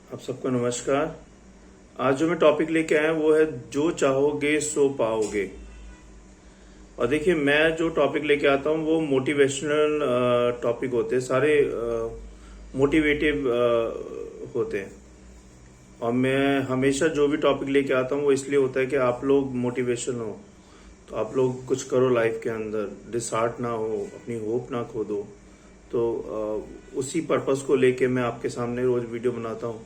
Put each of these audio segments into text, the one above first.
आप सबको नमस्कार। आज जो मैं टॉपिक लेके आया हूं वो है जो चाहोगे सो पाओगे। और देखिए, मैं जो टॉपिक लेके आता हूँ वो मोटिवेशनल टॉपिक होते हैं, सारे मोटिवेटिव होते हैं। और मैं हमेशा जो भी टॉपिक लेके आता हूँ वो इसलिए होता है कि आप लोग मोटिवेशन हो, तो आप लोग कुछ करो लाइफ के अंदर, डिसहार्ट ना हो, अपनी होप ना खो दो। तो उसी पर्पस को लेके मैं आपके सामने रोज वीडियो बनाता हूँ।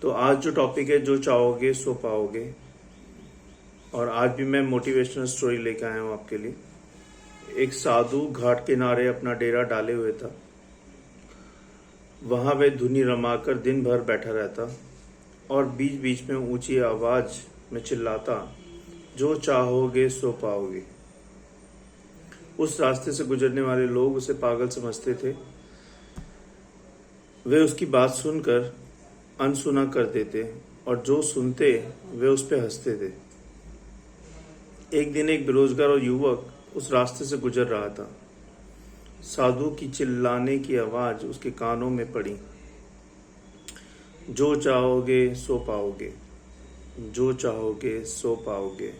तो आज जो टॉपिक है जो चाहोगे सो पाओगे, और आज भी मैं मोटिवेशनल स्टोरी लेके आया हूँ आपके लिए। एक साधु घाट किनारे अपना डेरा डाले हुए था। वहां वह धुनी रमाकर दिन भर बैठा रहता और बीच बीच में ऊंची आवाज में चिल्लाता, जो चाहोगे सो पाओगे। उस रास्ते से गुजरने वाले लोग उसे पागल समझते थे। वे उसकी बात सुनकर अनसुना कर देते और जो सुनते वे उस पर हंसते थे। एक दिन एक बेरोजगार और युवक उस रास्ते से गुजर रहा था। साधु की चिल्लाने की आवाज उसके कानों में पड़ी, जो चाहोगे सो पाओगे, जो चाहोगे सो पाओगे।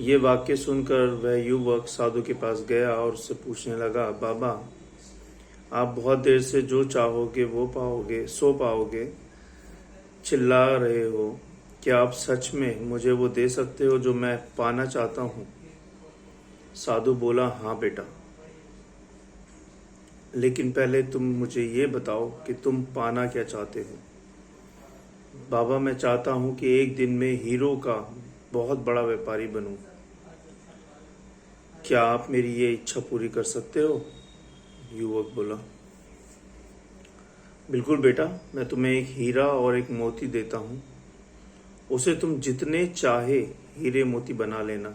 ये वाक्य सुनकर वह युवक साधु के पास गया और उससे पूछने लगा, बाबा, आप बहुत देर से जो चाहोगे वो पाओगे, सो पाओगे चिल्ला रहे हो। क्या आप सच में मुझे वो दे सकते हो जो मैं पाना चाहता हूँ? साधु बोला, हाँ बेटा, लेकिन पहले तुम मुझे ये बताओ कि तुम पाना क्या चाहते हो। बाबा, मैं चाहता हूँ कि एक दिन में हीरो का बहुत बड़ा व्यापारी बनूं। क्या आप मेरी ये इच्छा पूरी कर सकते हो? युवक बोला, बिल्कुल बेटा, मैं तुम्हें एक हीरा और एक मोती देता हूँ। उसे तुम जितने चाहे हीरे मोती बना लेना।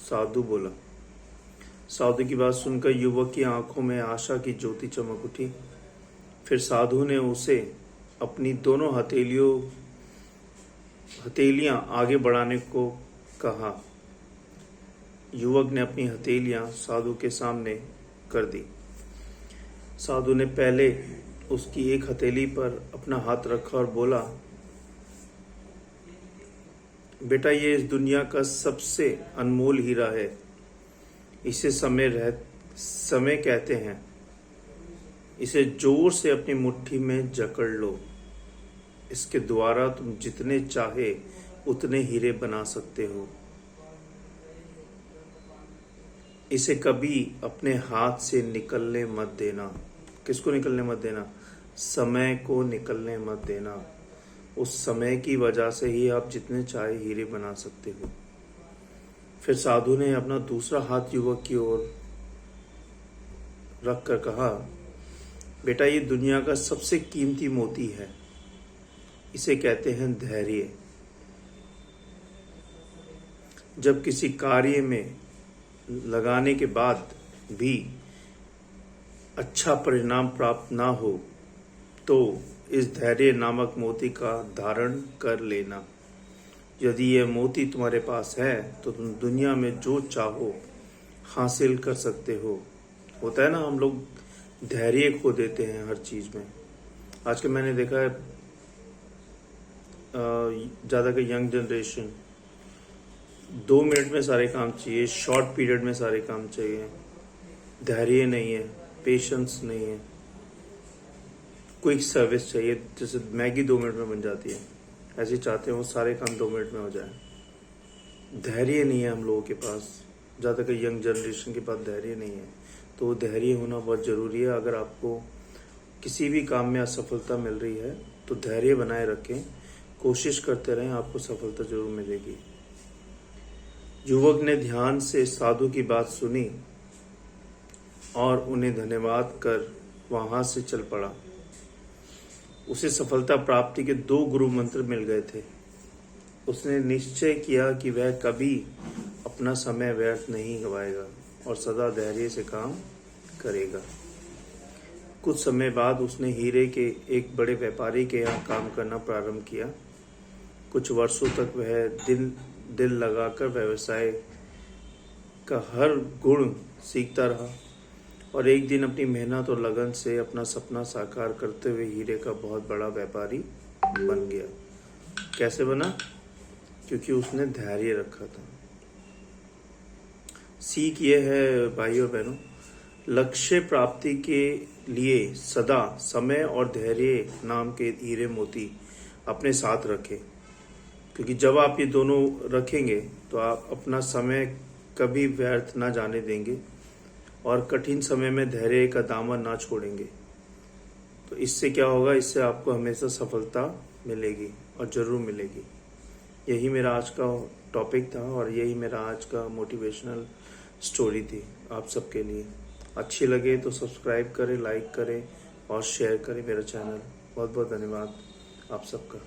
साधु बोला। साधु की बात सुनकर युवक की आंखों में आशा की ज्योति चमक उठी। फिर साधु ने उसे अपनी दोनों हथेलियां आगे बढ़ाने को कहा। युवक ने अपनी हथेलियां साधु के सामने कर दी। साधु ने पहले उसकी एक हथेली पर अपना हाथ रखा और बोला, बेटा, ये इस दुनिया का सबसे अनमोल हीरा है। इसे समय कहते हैं। इसे जोर से अपनी मुट्ठी में जकड़ लो। इसके द्वारा तुम जितने चाहे उतने हीरे बना सकते हो। इसे कभी अपने हाथ से निकलने मत देना। किसको निकलने मत देना? समय को निकलने मत देना। उस समय की वजह से ही आप जितने चाहे हीरे बना सकते हो। फिर साधु ने अपना दूसरा हाथ युवक की ओर रख कर कहा, बेटा, ये दुनिया का सबसे कीमती मोती है। इसे कहते हैं धैर्य। जब किसी कार्य में लगाने के बाद भी अच्छा परिणाम प्राप्त ना हो तो इस धैर्य नामक मोती का धारण कर लेना। यदि यह मोती तुम्हारे पास है तो तुम दुनिया में जो चाहो हासिल कर सकते हो। होता है ना, हम लोग धैर्य खो देते हैं हर चीज में। आजकल मैंने देखा है ज्यादा का यंग जनरेशन 2 मिनट में सारे काम चाहिए, शॉर्ट पीरियड में सारे काम चाहिए। धैर्य नहीं है, पेशेंस नहीं है, क्विक सर्विस चाहिए। जैसे मैगी 2 मिनट में बन जाती है, ऐसे चाहते हैं वो सारे काम 2 मिनट में हो जाए। धैर्य नहीं है हम लोगों के पास, ज़्यादा का यंग जनरेशन के पास धैर्य नहीं है। तो वो धैर्य होना बहुत ज़रूरी है। अगर आपको किसी भी काम में असफलता मिल रही है तो धैर्य बनाए रखें, कोशिश करते रहें, आपको सफलता जरूर मिलेगी। युवक ने ध्यान से साधु की बात सुनी और उन्हें धन्यवाद कर वहां से चल पड़ा। उसे सफलता प्राप्ति के 2 गुरु मंत्र मिल गए थे। उसने निश्चय किया कि वह कभी अपना समय व्यर्थ नहीं गवाएगा और सदा धैर्य से काम करेगा। कुछ समय बाद उसने हीरे के एक बड़े व्यापारी के यहाँ काम करना प्रारंभ किया। कुछ वर्षों तक वह दिल लगाकर व्यवसाय का हर गुण सीखता रहा और एक दिन अपनी मेहनत और लगन से अपना सपना साकार करते हुए हीरे का बहुत बड़ा व्यापारी बन गया। कैसे बना? क्योंकि उसने धैर्य रखा था। सीख ये है भाइयों और बहनों, लक्ष्य प्राप्ति के लिए सदा समय और धैर्य नाम के हीरे मोती अपने साथ रखें। क्योंकि जब आप ये दोनों रखेंगे तो आप अपना समय कभी व्यर्थ ना जाने देंगे और कठिन समय में धैर्य का दामन ना छोड़ेंगे। तो इससे क्या होगा? इससे आपको हमेशा सफलता मिलेगी और ज़रूर मिलेगी। यही मेरा आज का टॉपिक था और यही मेरा आज का मोटिवेशनल स्टोरी थी आप सबके लिए। अच्छी लगे तो सब्सक्राइब करें, लाइक करें और शेयर करें मेरा चैनल। बहुत बहुत धन्यवाद आप सबका।